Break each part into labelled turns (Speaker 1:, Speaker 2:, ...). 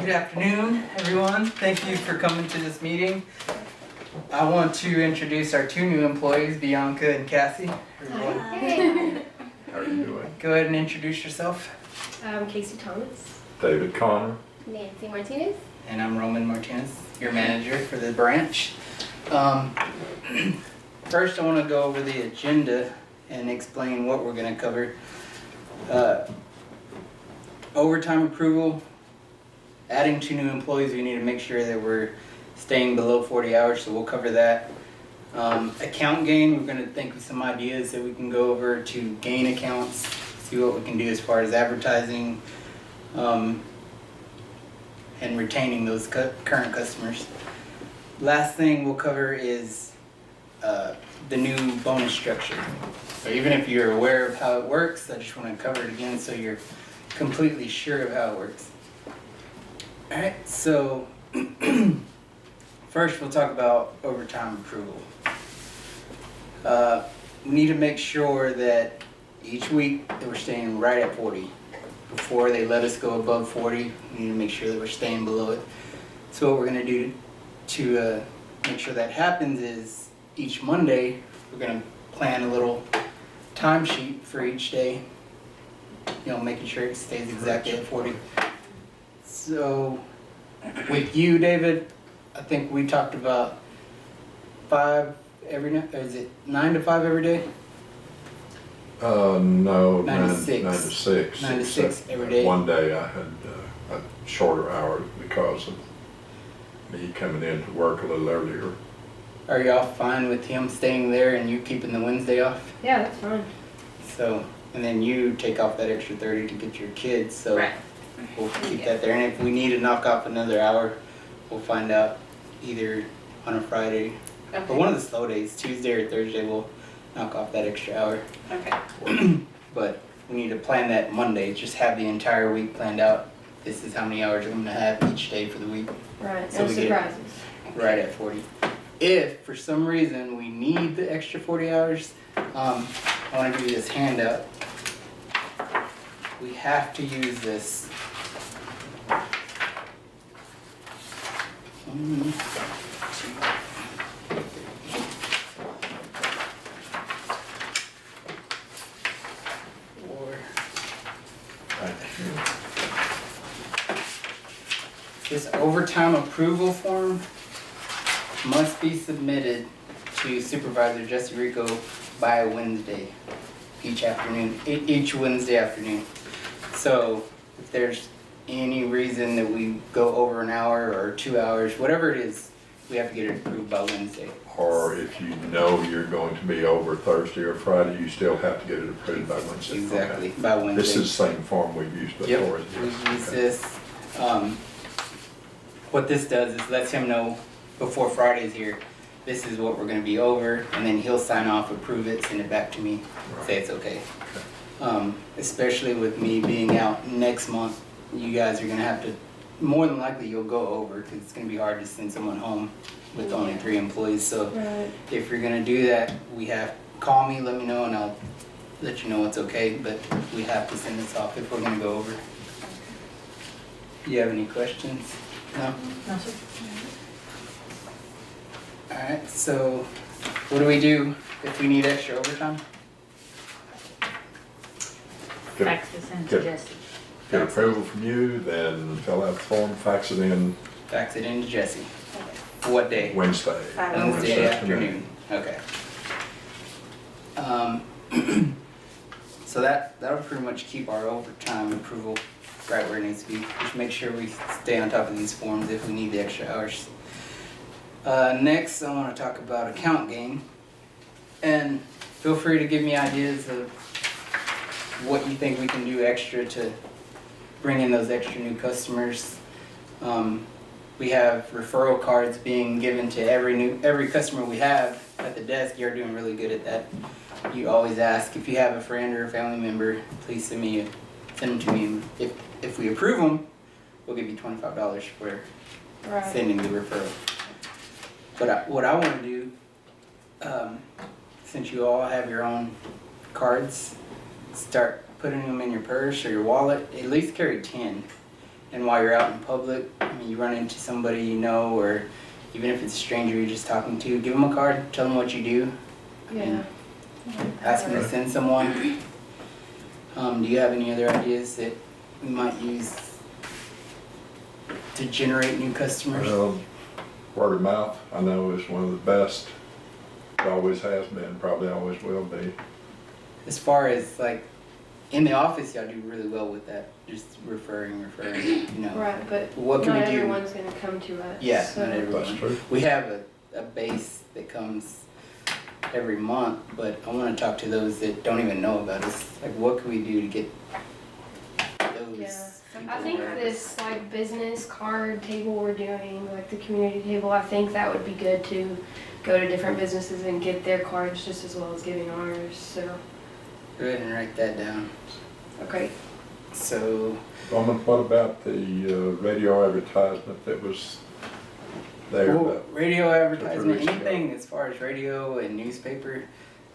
Speaker 1: Good afternoon, everyone. Thank you for coming to this meeting. I want to introduce our two new employees, Bianca and Cassie. Everyone,
Speaker 2: How are you doing?
Speaker 1: go ahead and introduce yourself.
Speaker 3: I'm Casey Thomas.
Speaker 2: David Connor.
Speaker 4: Nancy Martinez.
Speaker 1: And I'm Roman Martinez, your manager for the branch. First, I want to go over the agenda and explain what we're going to cover. Overtime approval. Adding two new employees, we need to make sure that we're staying below 40 hours, so we'll cover that. Account gain, we're going to think of some ideas that we can go over to gain accounts, see what we can do as far as advertising and retaining those current customers. Last thing we'll cover is the new bonus structure. So even if you're aware of how it works, I just want to cover it again so you're completely sure of how it works. Alright, so first we'll talk about overtime approval. We need to make sure that each week that we're staying right at 40. Before they let us go above 40, we need to make sure that we're staying below it. So what we're going to do to make sure that happens is each Monday we're going to plan a little timesheet for each day, making sure it stays exactly at 40. So, with you, David, I think we talked about 5 every night, or is it 9 to 5 every day?
Speaker 2: No,
Speaker 1: 9 to 6.
Speaker 2: 9 to 6.
Speaker 1: 9 to 6 every day.
Speaker 2: One day I had a shorter hours because of me coming in to work a little earlier.
Speaker 1: Are y'all fine with him staying there and you keeping the Wednesday off?
Speaker 3: Yeah, that's fine.
Speaker 1: So, and then you take off that extra 30 to get your kids, so
Speaker 3: Right.
Speaker 1: we'll keep that there. And if we need to knock off another hour, we'll find out either on a Friday
Speaker 3: Okay.
Speaker 1: or one of the slow days, Tuesday or Thursday, we'll knock off that extra hour.
Speaker 3: Okay.
Speaker 1: But we need to plan that Monday, just have the entire week planned out. This is how many hours I'm gonna have each day for the week,
Speaker 3: Right.
Speaker 1: So
Speaker 3: No
Speaker 1: we get-
Speaker 3: surprises.
Speaker 1: right at 40. If for some reason we need the extra 40 hours, I wanna give you this handout. We have to use this. One, 2, 4. This overtime approval form must be submitted to Supervisor Jesse Rico by Wednesday, each Wednesday afternoon. So if there's any reason that we go over an hour or 2 hours, whatever it is, we have to get it approved by Wednesday.
Speaker 2: Or if you know you're going to be over Thursday or Friday, you still have to get it approved by Wednesday.
Speaker 1: Exactly,
Speaker 2: Okay.
Speaker 1: by Wednesday.
Speaker 2: This is the same form we've used before.
Speaker 1: Yep,
Speaker 2: isn't
Speaker 1: we
Speaker 2: it?
Speaker 1: use
Speaker 2: Okay.
Speaker 1: this. What this does is lets him know before Friday's here, this is what we're gonna be over, and then he'll sign off, approve it, send it back to me, say it's okay. Especially with me being out next month, you guys are gonna have to, more than likely you'll go over, because it's gonna be hard to send someone home with only 3 employees, so
Speaker 3: Right.
Speaker 1: if you're gonna do that, call me, let me know, and I'll let you know it's okay, but we have to send this off if we're gonna go over. Do you have any questions? No?
Speaker 3: No, sir.
Speaker 1: Alright, so what do we do if we need extra overtime?
Speaker 2: Get-
Speaker 5: Fax this in to
Speaker 2: Good.
Speaker 5: Jesse.
Speaker 2: Get approval from you, then fill out the form, fax it in
Speaker 1: Fax it in to Jesse. What day?
Speaker 2: Wednesday.
Speaker 1: Wednesday afternoon. Okay. So that'll pretty much keep our overtime approval right where it needs to be. Just make sure we stay on top of these forms if we need the extra hours. Next, I want to talk about account gain. And feel free to give me ideas of what you think we can do extra to bring in those extra new customers. We have referral cards being given to every customer we have at the desk. You're doing really good at that. You always ask if you have a friend or a family member, please send them to me. If we approve them, we'll give you $25 for
Speaker 3: Right.
Speaker 1: sending the referral. But what I want to do, since you all have your own cards, start putting them in your purse or your wallet. At least carry 10. And while you're out in public, I mean, you run into somebody you know, or even if it's a stranger you're just talking to, give them a card, tell them what you do. I mean,
Speaker 3: Yeah.
Speaker 1: ask them to send someone. Do you have any other ideas that we might use to generate new customers?
Speaker 2: Well, word of mouth, I know, is one of the best. It always has been, probably always will be.
Speaker 1: As far as like in the office, y'all do really well with that. Just referring, you know.
Speaker 3: Right, but
Speaker 1: What can
Speaker 3: not
Speaker 1: we do?
Speaker 3: everyone's gonna come to us.
Speaker 1: Yeah,
Speaker 3: so.
Speaker 1: not everyone.
Speaker 2: That's true.
Speaker 1: We have a base that comes every month, but I want to talk to those that don't even know about us. Like, what can we do to get those
Speaker 3: Yeah.
Speaker 1: people
Speaker 3: I think
Speaker 1: aware of
Speaker 3: this
Speaker 1: us?
Speaker 3: like business card table we're doing, like the community table, I think that would be good to go to different businesses and get their cards just as well as giving ours, so,
Speaker 1: Go ahead and write that down.
Speaker 3: okay.
Speaker 1: So,
Speaker 2: What about the radio advertisement that was there?
Speaker 1: well, radio advertisement,
Speaker 2: weeks ago.
Speaker 1: anything as far as radio and newspaper,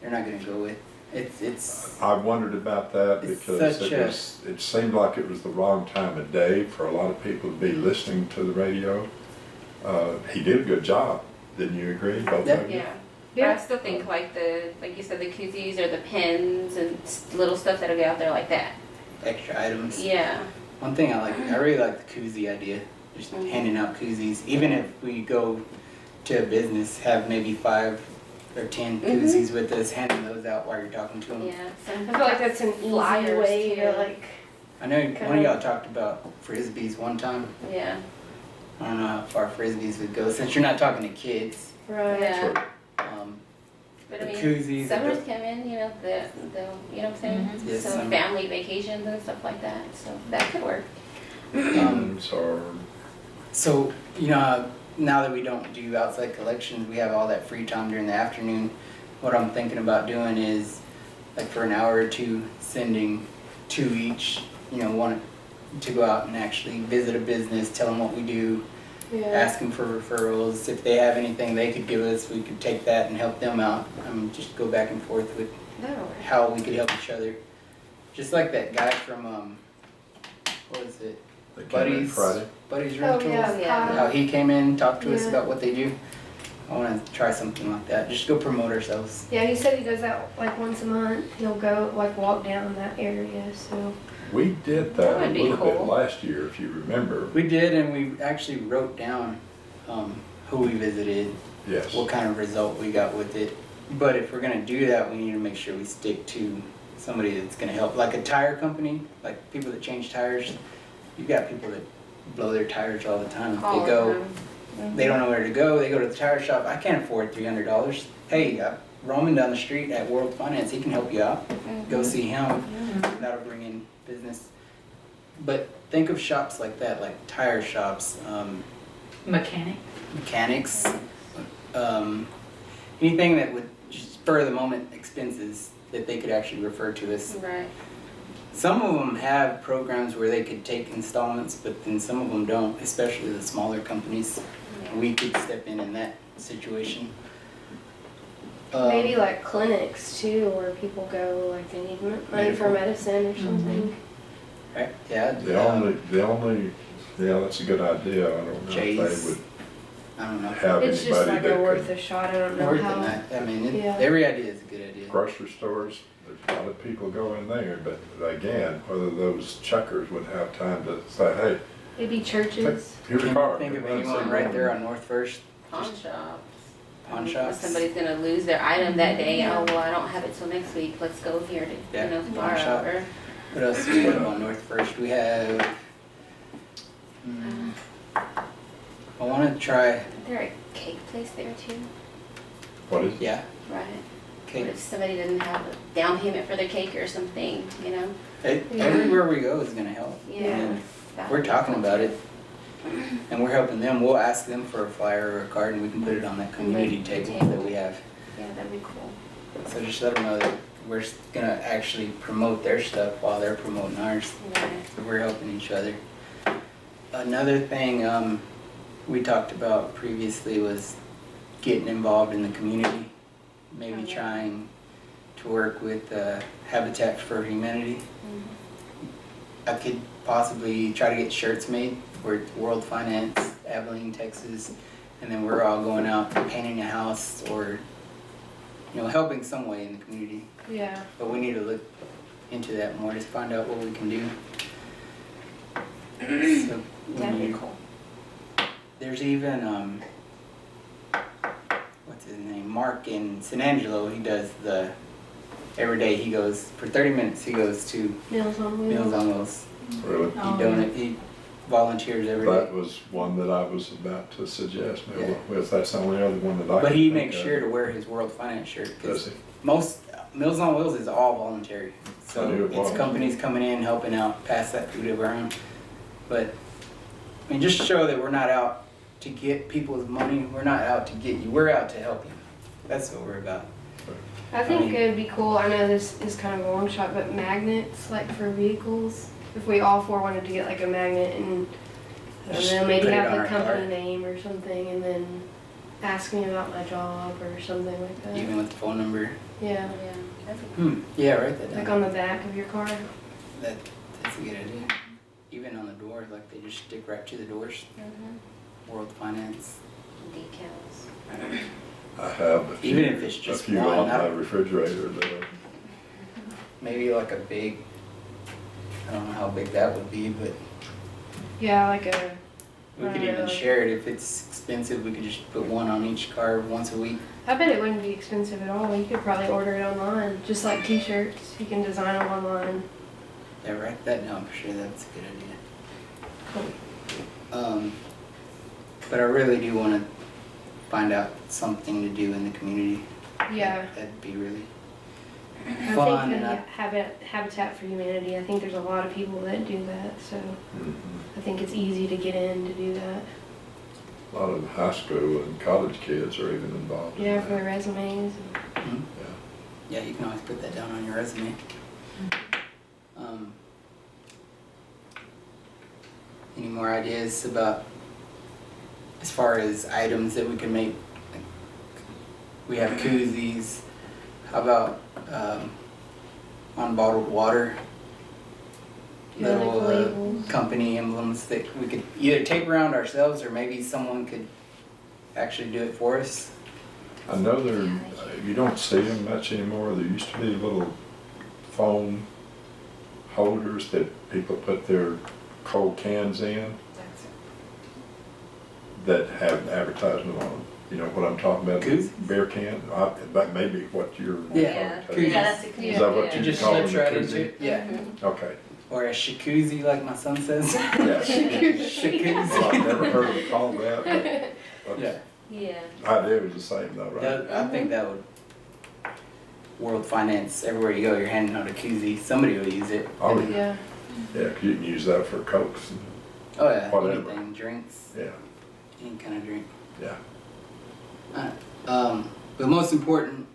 Speaker 1: they're not going to go with. It's
Speaker 2: I wondered about that
Speaker 1: It's
Speaker 2: because
Speaker 1: such
Speaker 2: it seemed like it was the wrong time of day for a lot of people to be listening to the radio. He did a good job, didn't you agree? Both
Speaker 1: Yeah.
Speaker 2: of you?
Speaker 4: Yeah. But I still think like you said, the koozies or the pens and little stuff that'll get out there like that.
Speaker 1: extra items.
Speaker 4: Yeah.
Speaker 1: One thing I really like the koozie idea. Just
Speaker 4: Mhm.
Speaker 1: handing out koozies. Even if we go to a business, have maybe 5 or 10 koozies with us, handing those out while you're talking to them.
Speaker 4: Yeah.
Speaker 3: I feel like that's an easy
Speaker 4: Flyers,
Speaker 3: way to
Speaker 4: too.
Speaker 3: like,
Speaker 1: I know one of y'all talked about frisbees one time.
Speaker 4: Yeah.
Speaker 1: I don't know how far frisbees would go since you're not talking to kids.
Speaker 3: right.
Speaker 4: Yeah.
Speaker 2: Sure.
Speaker 4: But
Speaker 1: The
Speaker 4: I mean,
Speaker 1: koozies,
Speaker 4: summers
Speaker 1: the-
Speaker 4: come in, you know, you know what I'm saying?
Speaker 1: Yes,
Speaker 4: So
Speaker 1: summer.
Speaker 4: family vacations and stuff like that, so that could work.
Speaker 2: So,
Speaker 1: So, you know, now that we don't do outside collections, we have all that free time during the afternoon. What I'm thinking about doing is, like for an hour or two, sending 2 each, you know, one to go out and actually visit a business, tell them what we do,
Speaker 3: Yeah.
Speaker 1: ask them for referrals. If they have anything they could give us, we could take that and help them out. I mean, just go back and forth with
Speaker 3: That'll work.
Speaker 1: how we could help each other. Just like that guy from, what is it?
Speaker 2: they came in
Speaker 1: Buddies.
Speaker 2: Friday.
Speaker 1: Buddies
Speaker 3: Oh,
Speaker 1: Rentals.
Speaker 3: yeah,
Speaker 4: Yeah.
Speaker 1: How he came in, talked to us
Speaker 3: Yeah.
Speaker 1: about what they do. I want to try something like that. Just go promote ourselves.
Speaker 3: Yeah, he said he does that like once a month. He'll go like walk down that area, so.
Speaker 2: We did
Speaker 4: That
Speaker 2: that a
Speaker 4: would be
Speaker 2: little bit
Speaker 4: cool.
Speaker 2: last year, if you remember.
Speaker 1: We did, and we actually wrote down who we visited,
Speaker 2: Yes.
Speaker 1: what kind of result we got with it. But if we're gonna do that, we need to make sure we stick to somebody that's gonna help. Like a tire company, like people that change tires. You've got people that blow their tires all the time.
Speaker 4: All
Speaker 1: They go,
Speaker 4: of them.
Speaker 1: they don't know where to go. They go to the tire shop. I can't afford $300. Hey, Roman down the street at World Finance, he can help you out. Go see him. That'll bring in business. But think of shops like that, like tire shops,
Speaker 5: Mechanic.
Speaker 1: mechanics, anything that would just spur the moment expenses that they could actually refer to us.
Speaker 4: Right.
Speaker 1: Some of them have programs where they could take installments, but then some of them don't, especially the smaller companies.
Speaker 4: Yeah.
Speaker 1: We could step in that situation.
Speaker 3: Maybe like clinics too, where people go, like they need money for medicine or something.
Speaker 1: Right? Yeah.
Speaker 2: The only, yeah, that's a good idea. I don't know if
Speaker 1: Jay's,
Speaker 2: they would
Speaker 1: I don't know.
Speaker 2: have
Speaker 3: It's just
Speaker 2: anybody
Speaker 3: like
Speaker 2: that
Speaker 3: a worth
Speaker 2: could.
Speaker 3: a shot. I don't know
Speaker 1: Worth
Speaker 3: how.
Speaker 1: it. I mean,
Speaker 3: Yeah.
Speaker 1: every idea is a good idea.
Speaker 2: Grocery stores, there's a lot of people go in there, but again, whether those chuckers would have time to say, hey,
Speaker 3: Maybe churches.
Speaker 2: here's a
Speaker 1: Can
Speaker 2: car.
Speaker 1: you think of
Speaker 2: Run
Speaker 1: anyone
Speaker 2: some
Speaker 1: right
Speaker 2: more."
Speaker 1: there on North First?
Speaker 4: Pawn shops.
Speaker 1: Pawn
Speaker 4: If
Speaker 1: shops?
Speaker 4: somebody's gonna lose their item that day, oh, well, I don't have it till next week, let's go here to,
Speaker 1: Yeah,
Speaker 4: you know,
Speaker 1: pawn
Speaker 4: tomorrow,
Speaker 1: shop.
Speaker 4: or,
Speaker 1: What else do we have on North First? We have. I want to try.
Speaker 4: isn't there a cake place there too?
Speaker 2: What is it?
Speaker 1: Yeah.
Speaker 4: Right.
Speaker 1: Okay.
Speaker 4: What if somebody didn't have a down payment for their cake or something, you know?
Speaker 1: Everywhere we go is gonna help.
Speaker 4: Yeah.
Speaker 1: And
Speaker 4: That
Speaker 1: we're
Speaker 4: would be
Speaker 1: talking
Speaker 4: cool,
Speaker 1: about
Speaker 4: too.
Speaker 1: it, and we're helping them. We'll ask them for a flyer or a card, and we can put it on that community table that we have.
Speaker 4: Yeah, that'd be cool.
Speaker 1: So just let them know that we're gonna actually promote their stuff while they're promoting ours.
Speaker 4: Right.
Speaker 1: So we're helping each other. Another thing we talked about previously was getting involved in the community. Maybe
Speaker 4: Oh, yeah.
Speaker 1: trying to work with Habitat for Humanity.
Speaker 4: Mhm.
Speaker 1: I could possibly try to get shirts made for World Finance, Abilene, Texas, and then we're all going out painting a house or, helping some way in the community.
Speaker 3: Yeah.
Speaker 1: But we need to look into that more to find out what we can do. So,
Speaker 4: That'd be cool.
Speaker 1: there's even, what's his name, Mark in San Angelo, he does every day he goes, for 30 minutes he goes to
Speaker 3: Meals on Wheels.
Speaker 1: Meals on Wheels.
Speaker 2: Really?
Speaker 1: He volunteers every day.
Speaker 2: That was one that I was about to suggest. Maybe that's the only other one that I.
Speaker 1: But
Speaker 2: could
Speaker 1: he
Speaker 2: think
Speaker 1: makes
Speaker 2: of.
Speaker 1: sure to wear his World Finance shirt. 'Cause
Speaker 2: Does he?
Speaker 1: most Meals on Wheels is all voluntary.
Speaker 2: I
Speaker 1: So
Speaker 2: knew it
Speaker 1: it's
Speaker 2: was.
Speaker 1: companies coming in, helping out, pass that food around. But, I mean, just show that we're not out to get people's money. We're not out to get you. We're out to help you. That's what we're about.
Speaker 3: I think
Speaker 1: mean-
Speaker 3: it would be cool. I know this is kind of a long shot, but magnets like for vehicles. If we all four wanted to get like a magnet and I
Speaker 1: Just
Speaker 3: don't know, maybe
Speaker 1: put it
Speaker 3: have
Speaker 1: on
Speaker 3: the
Speaker 1: our
Speaker 3: company
Speaker 1: car.
Speaker 3: name or something, and then ask me about my job or something like that.
Speaker 1: Even with the phone number.
Speaker 3: Yeah,
Speaker 1: Yeah, write that
Speaker 3: like
Speaker 1: down.
Speaker 3: on the back of your car.
Speaker 1: That's a good idea. Even on the door, like they just stick right to the doors. World Finance.
Speaker 4: Decals.
Speaker 2: I have a few,
Speaker 1: Even if it's just
Speaker 2: a few
Speaker 1: one,
Speaker 2: on
Speaker 1: not-
Speaker 2: my refrigerator there.
Speaker 1: Maybe like a big, I don't know how big that would be, but
Speaker 3: Yeah, like a.
Speaker 1: we could even share it. If it's expensive, we could just put one on each car once a week.
Speaker 3: I bet it wouldn't be expensive at all. You could probably order it online, just like T-shirts. You can design them online.
Speaker 1: Yeah, write that down for sure. That's a good idea.
Speaker 3: Cool.
Speaker 1: But I really do want to find out something to do in the community.
Speaker 3: Yeah.
Speaker 1: That'd be really
Speaker 3: I
Speaker 1: fun.
Speaker 3: think
Speaker 1: And
Speaker 3: that Habitat for Humanity, I think there's a lot of people that do that, so
Speaker 2: Mhm.
Speaker 3: I think it's easy to get in to do that.
Speaker 2: A lot of high school and college kids are even involved. in
Speaker 3: Yeah,
Speaker 2: that.
Speaker 3: for their resumes.
Speaker 1: Mhm.
Speaker 2: Yeah.
Speaker 1: Yeah, you can always put that down on your resume. Any more ideas about, as far as items that we can make? Like, we have koozies. How about unbottled water?
Speaker 3: Yeah, like
Speaker 1: Little
Speaker 3: labels.
Speaker 1: company emblems that we could either take around ourselves or maybe someone could actually do it for us.
Speaker 2: I know you don't see them much anymore. There used to be little foam holders that people put their cold cans in that have advertisement on them. You know what I'm talking about?
Speaker 1: Koozies?
Speaker 2: Beer can. That may be what you're.
Speaker 1: Yeah,
Speaker 2: referring to.
Speaker 1: koozies.
Speaker 4: that's a
Speaker 2: Is that what
Speaker 1: It
Speaker 2: you
Speaker 1: just
Speaker 2: call
Speaker 1: slips
Speaker 2: them?
Speaker 1: right
Speaker 2: a
Speaker 1: into
Speaker 2: koozie?
Speaker 1: it. Yeah.
Speaker 2: Okay.
Speaker 1: Or a shakuzi, like my son says.
Speaker 2: Yeah.
Speaker 1: Shakuzi.
Speaker 2: Well, I've never heard them called that. But
Speaker 1: Yeah.
Speaker 4: Yeah.
Speaker 2: idea was the same though, right?
Speaker 1: I think that would. World Finance, everywhere you go, you're handing out a koozie. Somebody will use it.
Speaker 2: Oh,
Speaker 3: Yeah.
Speaker 2: Yeah, 'cause you can use that for Cokes and,
Speaker 1: Oh yeah,
Speaker 2: Whatever.
Speaker 1: anything, drinks,
Speaker 2: yeah,
Speaker 1: any kind of drink.
Speaker 2: yeah.
Speaker 1: But most important,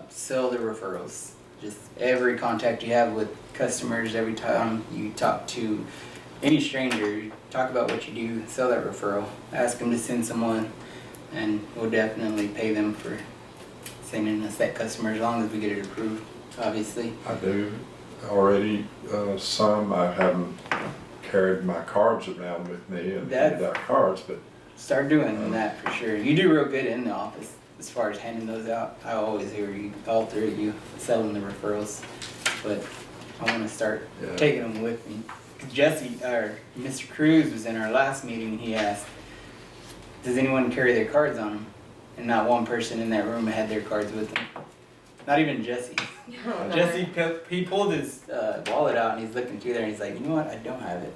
Speaker 1: sell the referrals. Just every contact you have with customers, every time you talk to any stranger, you talk about what you do, sell that referral. Ask them to send someone, and we'll definitely pay them for sending us that customer as long as we get it approved, obviously.
Speaker 2: I do already, some, I haven't carried my cards around with me and handed out cards, but
Speaker 1: Start doing that for sure. You do real good in the office as far as handing those out. I always hear you, all three of you, selling the referrals. But I want to start
Speaker 2: Yeah.
Speaker 1: taking them with me. Jesse, or Mr. Cruz was in our last meeting. He asked, does anyone carry their cards on them? And not one person in that room had their cards with them. Not even Jesse. Jesse, he pulled his wallet out and he's looking through there and he's like, you know what, I don't have it.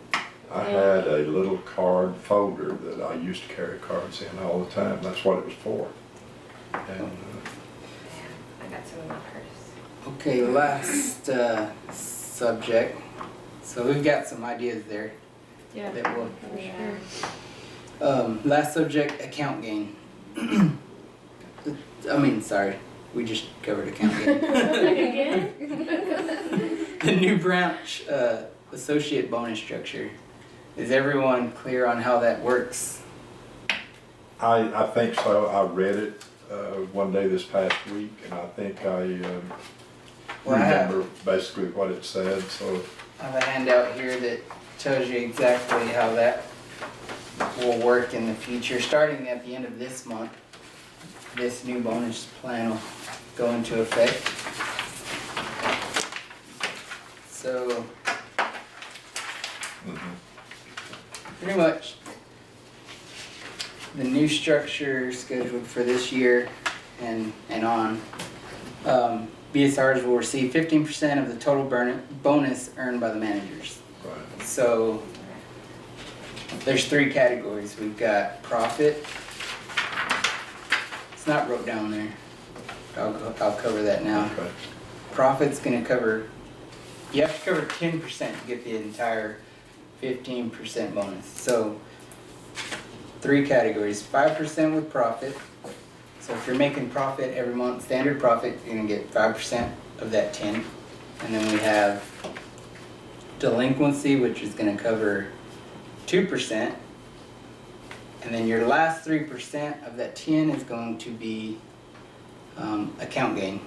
Speaker 2: I had a little card folder that I used to carry cards in all the time. That's what it was for. And
Speaker 4: I got some in my purse.
Speaker 1: Okay, last subject. So we've got some ideas there
Speaker 3: Yeah.
Speaker 1: that will.
Speaker 3: For sure.
Speaker 1: Last subject, account gain. Sorry, we just covered account gain.
Speaker 3: Again?
Speaker 1: The new branch associate bonus structure. Is everyone clear on how that works?
Speaker 2: I think so. I read it one day this past week, and I think
Speaker 1: Well, I have-
Speaker 2: remember basically what it said, so.
Speaker 1: I have a handout here that tells you exactly how that will work in the future. Starting at the end of this month, this new bonus plan will go into effect. So pretty much the new structure scheduled for this year and on. BSRs will receive 15% of the total bonus earned by the managers.
Speaker 2: Right.
Speaker 1: So there's 3 categories. We've got profit. It's not wrote down there. I'll cover that now.
Speaker 2: Okay.
Speaker 1: Profit's gonna cover, you have to cover 10% to get the entire 15% bonus. So 3 categories, 5% with profit. So if you're making profit every month, standard profit, you're gonna get 5% of that 10. And then we have delinquency, which is gonna cover 2%. And then your last 3% of that 10 is going to be account gain.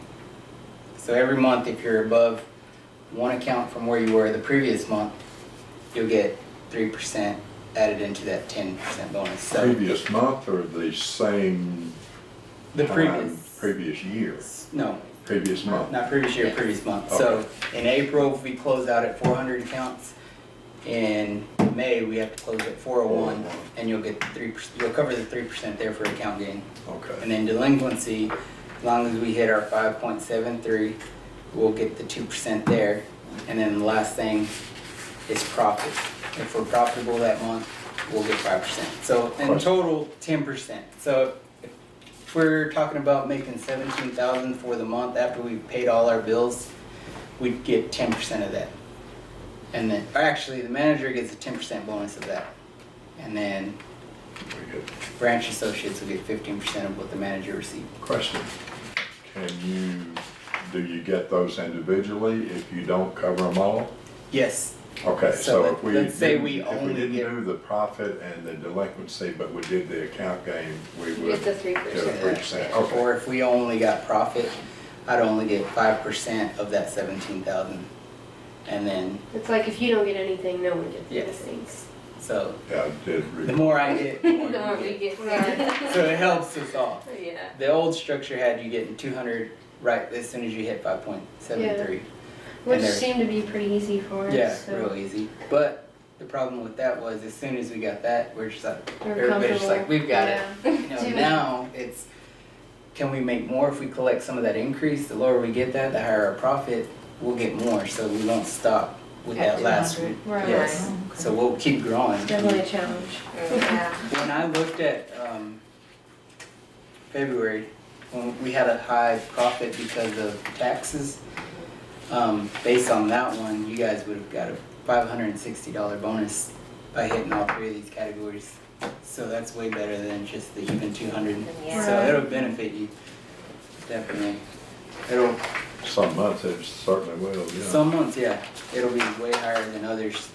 Speaker 1: So every month, if you're above one account from where you were the previous month, you'll get 3% added into that 10% bonus. So
Speaker 2: Previous month or the same
Speaker 1: the
Speaker 2: time, previous year?
Speaker 1: no,
Speaker 2: Previous month?
Speaker 1: not previous year, previous month. So in April, if we closed out at 400 accounts, in May, we have to close at 401, and you'll get 3%, you'll cover the 3% there for account gain.
Speaker 2: Okay.
Speaker 1: And then delinquency, as long as we hit our 5.73, we'll get the 2% there. And then the last thing is profit. If we're profitable that month, we'll get 5%. So in total, 10%. So if we're talking about making $17,000 for the month after we've paid all our bills, we'd get 10% of that. And then, actually, the manager gets a 10% bonus of that. And then
Speaker 2: Very good.
Speaker 1: branch associates will get 15% of what the manager received.
Speaker 2: Question. Do you get those individually if you don't cover them all?
Speaker 1: Yes.
Speaker 2: Okay,
Speaker 1: So
Speaker 2: so if we
Speaker 1: let's say
Speaker 2: didn't-
Speaker 1: we
Speaker 2: if we
Speaker 1: only
Speaker 2: didn't
Speaker 1: get-
Speaker 2: do the profit and the delinquency, but we did the account gain, we
Speaker 4: You
Speaker 2: would
Speaker 4: get the
Speaker 2: get
Speaker 4: 3%.
Speaker 2: a 3%. Okay.
Speaker 1: Or if we only got profit, I'd only get 5% of that 17,000. And then,
Speaker 3: It's like if you don't get anything, no one gets
Speaker 1: Yes.
Speaker 3: anything.
Speaker 1: so
Speaker 2: Yeah, I did read.
Speaker 1: the more I get, the more
Speaker 4: The more
Speaker 1: you
Speaker 4: we
Speaker 1: get.
Speaker 4: get.
Speaker 1: So it helps us all.
Speaker 4: Yeah.
Speaker 1: The old structure had you getting 200 right as soon as you hit 5.73.
Speaker 3: Which
Speaker 1: And they're-
Speaker 3: seemed to be pretty easy for us.
Speaker 1: Yeah,
Speaker 3: so
Speaker 1: real easy. But the problem with that was as soon as we got that, we're just like,
Speaker 3: we're
Speaker 1: everybody's just like,
Speaker 3: comfortable.
Speaker 1: we've got it.
Speaker 3: Yeah.
Speaker 1: You know,
Speaker 3: Too.
Speaker 1: now it's, can we make more if we collect some of that increase? The lower we get that, the higher our profit, we'll get more, so we won't stop with
Speaker 5: At
Speaker 1: that last
Speaker 5: 200.
Speaker 1: one.
Speaker 3: Right.
Speaker 1: Yes,
Speaker 5: Oh, okay.
Speaker 1: so we'll keep growing.
Speaker 3: It's definitely a challenge.
Speaker 4: Yeah.
Speaker 1: When I looked at, February, when we had a high profit because of taxes, based on that one, you guys would have got a $560 bonus by hitting all 3 of these categories. So that's way better than just the even 200.
Speaker 4: Yeah.
Speaker 1: So
Speaker 3: Right.
Speaker 1: it'll benefit you, definitely. It'll,
Speaker 2: Some months it certainly will, yeah.
Speaker 1: some months, yeah, it'll be way higher than others.